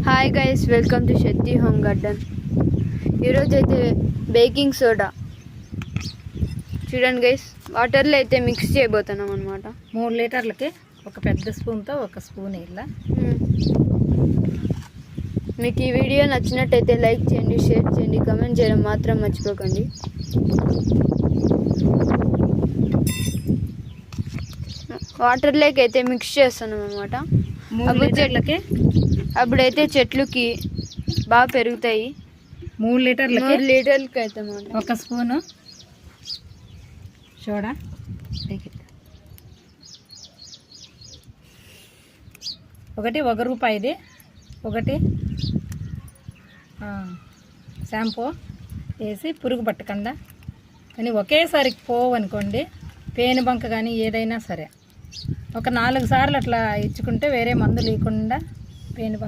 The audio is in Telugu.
Hi guys, welcome to Shakti home garden. ఈరోజు అయితే బేకింగ్ సోడా చూడండి గైస్, వాటర్లో అయితే మిక్స్ చేయబోతున్నాం అనమాట. 3 లీటర్లకి ఒక పెద్ద స్పూన్తో ఒక స్పూన్ ఇలా. మీకు ఈ వీడియో నచ్చినట్టయితే లైక్ చేయండి, షేర్ చేయండి, కామెంట్ చేయడం మాత్రం మర్చిపోకండి. వాటర్లోకి అయితే మిక్స్ చేస్తున్నాం అనమాట. 3 లీటర్లకి అప్పుడైతే చెట్లుకి బాగా పెరుగుతాయి. 3 లీటర్లకి 3 లీటర్లకి అయితే ఒక స్పూను సోడా, ఒకటి ₹1, ఒకటి షాంపూ వేసి పురుగు పట్టకుండా. కానీ ఒకేసారి పోవు అనుకోండి, పేను బంక కానీ ఏదైనా సరే ఒక 4 సార్లు అట్లా ఇచ్చుకుంటే వేరే మందు లేకుండా పేను బంక